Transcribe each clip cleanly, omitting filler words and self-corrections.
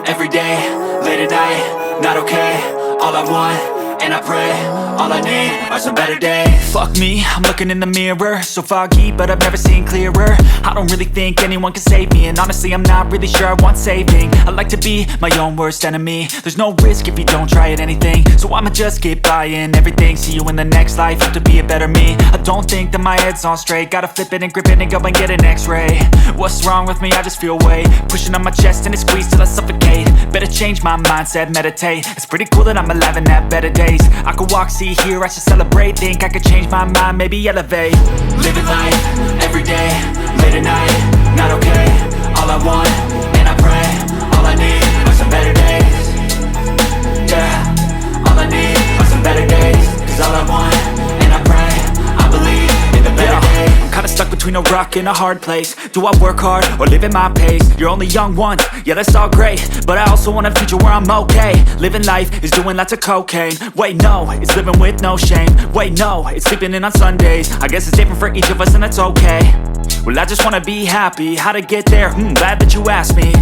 every day, late at night, not okay. All I want, and I pray, all I need are some better days. Fuck me, I'm looking in the mirror, so foggy, but I've never seen clearer. I don't really think anyone can save me, and honestly I'm not really sure I want saving. I like to be my own worst enemy. There's no risk if you don't try at anything, so I'ma just keep buying everything. See you in the next life, have to be a better me. I don't think that my head's on straight, gotta flip it and grip it and go and get an x-ray. What's wrong with me? I just feel weight pushing on my chest and it squeezes till I suffocate. Better change my mindset, meditate. It's pretty cool that I'm alive and have better days. I could walk, see, hear, I should celebrate. Think I could change my mind, maybe elevate. Living life, every day, late at night, not okay. All I want, and I pray, all I need are some better days. Yeah, all I need are some better days. Cause all I want, and I pray, I believe in the better days. I'm kinda stuck between a rock and a hard place. Do I work hard or live at my pace? You're only young once, yeah that's all great, but I also want a future where I'm okay. Living life is doing lots of cocaine. Wait no, it's living with no shame. Wait no, it's sleeping in on Sundays. I guess it's different for each of us and that's okay. Well I just wanna be happy, how to get there? Glad that you asked me.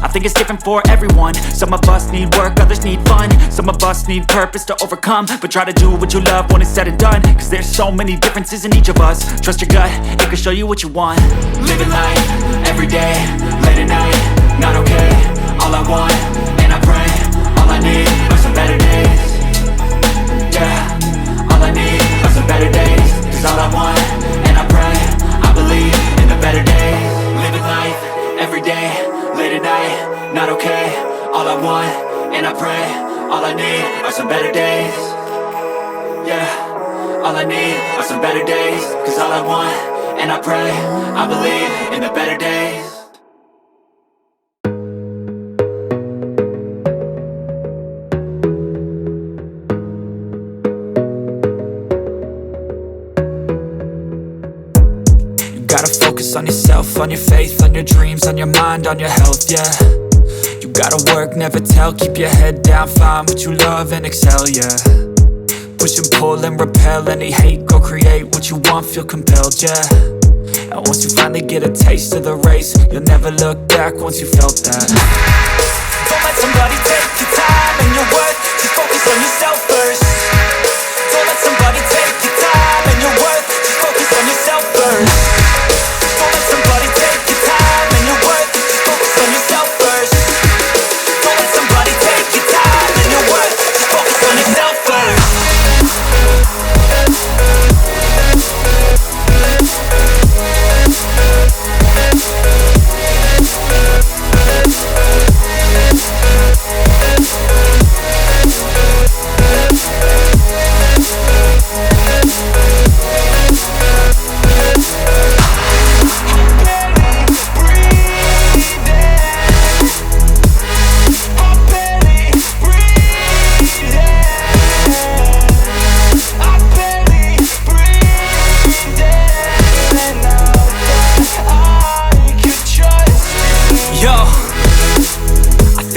I think it's different for everyone. Some of us need work, others need fun. Some of us need purpose to overcome. But try to do what you love when it's said and done. Cause there's so many differences in each of us. Trust your gut, it can show you what you want. Living life, every day, late at night, not okay. All I want, and I pray, all I need are some better days. Yeah, all I need are some better days. Cause all I want, and I pray, I believe in the better days. Living life, every day, late at night, not okay. All I want, and I pray, all I need are some better days. Yeah, all I need are some better days. Cause all I want, and I pray, I believe in the better days. You gotta focus on yourself, on your faith, on your dreams, on your mind, on your health, yeah. You gotta work, never tell, keep your head down, find what you love and excel, yeah. Push and pull and repel any hate, go create what you want, feel compelled, yeah. And once you finally get a taste of the race, you'll never look back once you felt that. Don't let somebody take your time and your worth, just focus on yourself first. Don't let somebody take your time and your worth, just focus on yourself first. Don't let somebody take your time and your worth, just focus on yourself first. Don't let somebody take your time and your worth, just focus on yourself first.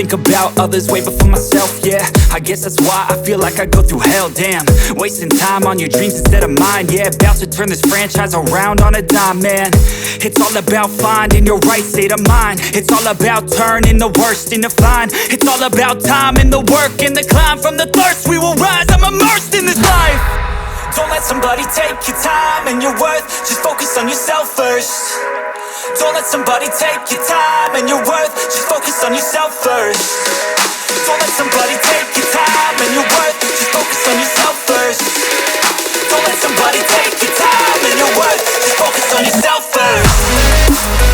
About others way before myself, yeah. I guess that's why I feel like I go through hell, damn. Wasting time on your dreams instead of mine, yeah. About to turn this franchise around on a dime, man. It's all about finding your right state of mind. It's all about turning the worst into fine. It's all about time and the work and the climb. From the thirst we will rise, I'm immersed in this life. Don't let somebody take your time and your worth, just focus on yourself first. Don't let somebody take your time and your worth, just focus on yourself first. Don't let somebody take your time and your worth, just focus on yourself first. Don't let somebody take your time and your worth, just focus on yourself first.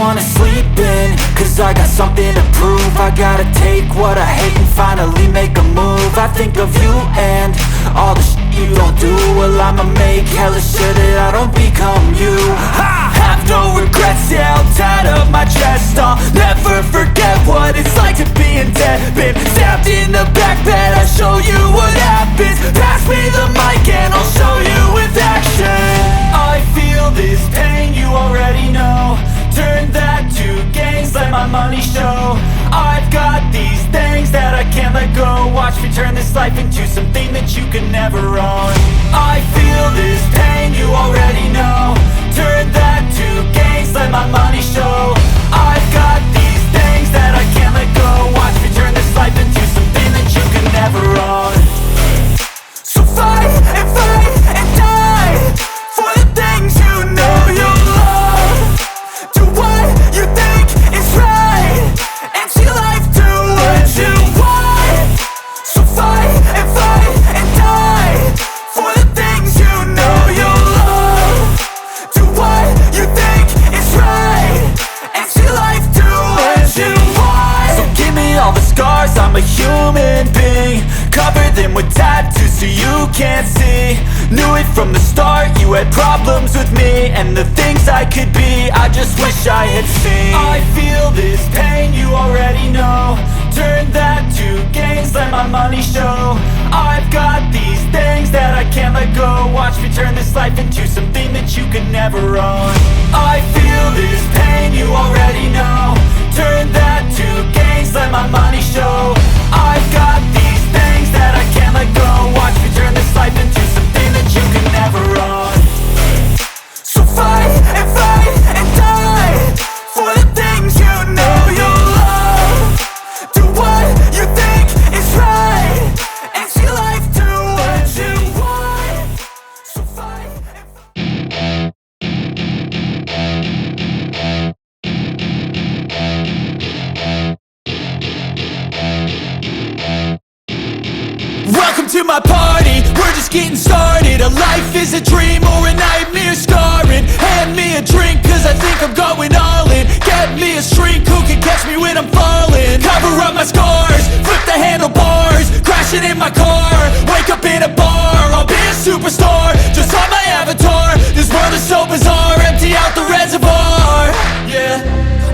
wanna sleep in, cause I got something to prove. I gotta take what I hate and finally make a move. I think of you and all the shit you don't do. Well, I'ma make hella sure that I don't become you. I have no regrets, yeah, I'll tie up my chest. I'll never forget what it's like to be in debt. Been stabbed in the back bed, I'll show you what happens. Pass me the mic and I'll show you with action. I feel this pain, you already know. Turn that to gains, let my money show. I've got these things that I can't let go. Watch me turn this life into something that you could never own. I feel this pain, you already know. Turn that to gains, let my money show. I've got these things that I can't let go. Watch me turn this life into something that you could never own. So fight and die for the things you know you love. Do what you think is right, and see life do what you want. So fight and die for the things you know you love. Do what you think is right, and see life do what you want. So give me all the scars, I'm a human being. Cover them with tattoos so you can't see. Knew it from the start, you had problems with me and the things I could be, I just wish I had seen. I feel this pain, you already know. Turn that to gains, let my money show. I've got these things that I can't let go. Watch me turn this life into something that you could never own. I feel this pain, you already know. Turn that to gains, let my money show. getting started. A life is a dream or a nightmare scarring. Hand me a drink cause I think I'm going all in. Get me a shrink who can catch me when I'm falling. Cover up my scars, flip the handlebars, crashing in my car, wake up in a bar. I'll be a superstar, just on my avatar. This world is so bizarre, empty out the reservoir. Yeah,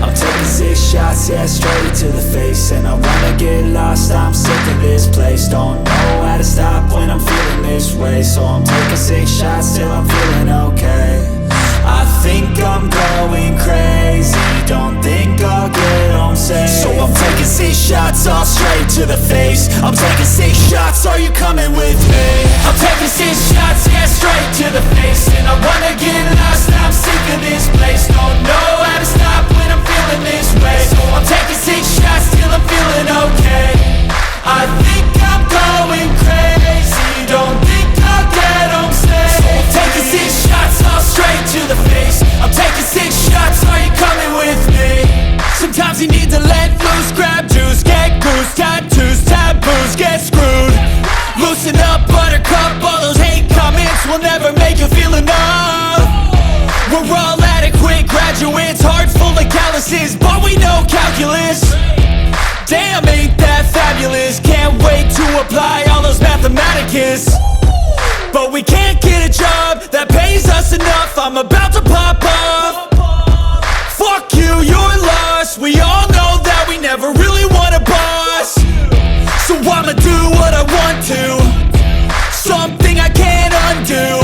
I'm taking 6 shots, yeah, straight to the face. And I wanna get lost, I'm sick of this place. Don't know how to stop when I'm feeling this way. So I'm taking 6 shots till I'm feeling okay. I think I'm going crazy, don't think I'll get home safe. So I'm taking 6 shots, all straight to the face. I'm taking 6 shots, are you coming with me? I'm taking 6 shots, yeah, straight to the face. And I wanna get lost, I'm sick of this place. Don't know how to stop when I'm feeling this way. So I'm taking 6 shots till I'm feeling okay. I think I'm going crazy, don't think I'll get home safe. So I'm taking 6 shots, all straight to the face. I'm taking 6 shots, are you coming with me? Sometimes you need to let loose, grab juice, get goose, tattoos, taboos, get screwed. Loosen up, buttercup, all those hate comments will never make you feel enough. We're all adequate graduates, hearts full of calluses, but we know calculus. Damn, ain't that fabulous? Can't wait to apply all those mathematicus. But we can't get a job that pays us enough. I'm about to pop off. Fuck you, you're lost. We all know that we never really want a boss. So I'ma do what I want to, something I can't undo.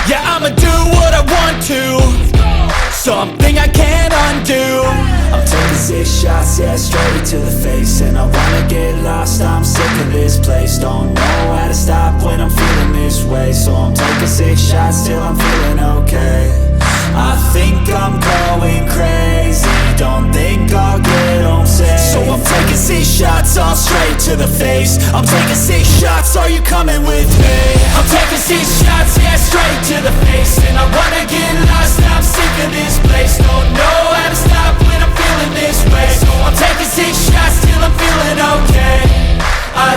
Yeah, I'ma do what I want to, something I can't undo. I'm taking 6 shots, yeah, straight to the face. And I wanna get lost, I'm sick of this place. Don't know how to stop when I'm feeling this way. So I'm taking 6 shots till I'm feeling okay. I think I'm going crazy, don't think I'll get home safe. So I'm taking 6 shots, all straight to the face. I'm taking 6 shots, are you coming with me? I'm taking 6 shots, yeah, straight to the face. And I wanna get lost, I'm sick of this place. Don't know how to stop when I'm feeling this way. So I'm taking 6 shots till I'm feeling okay. I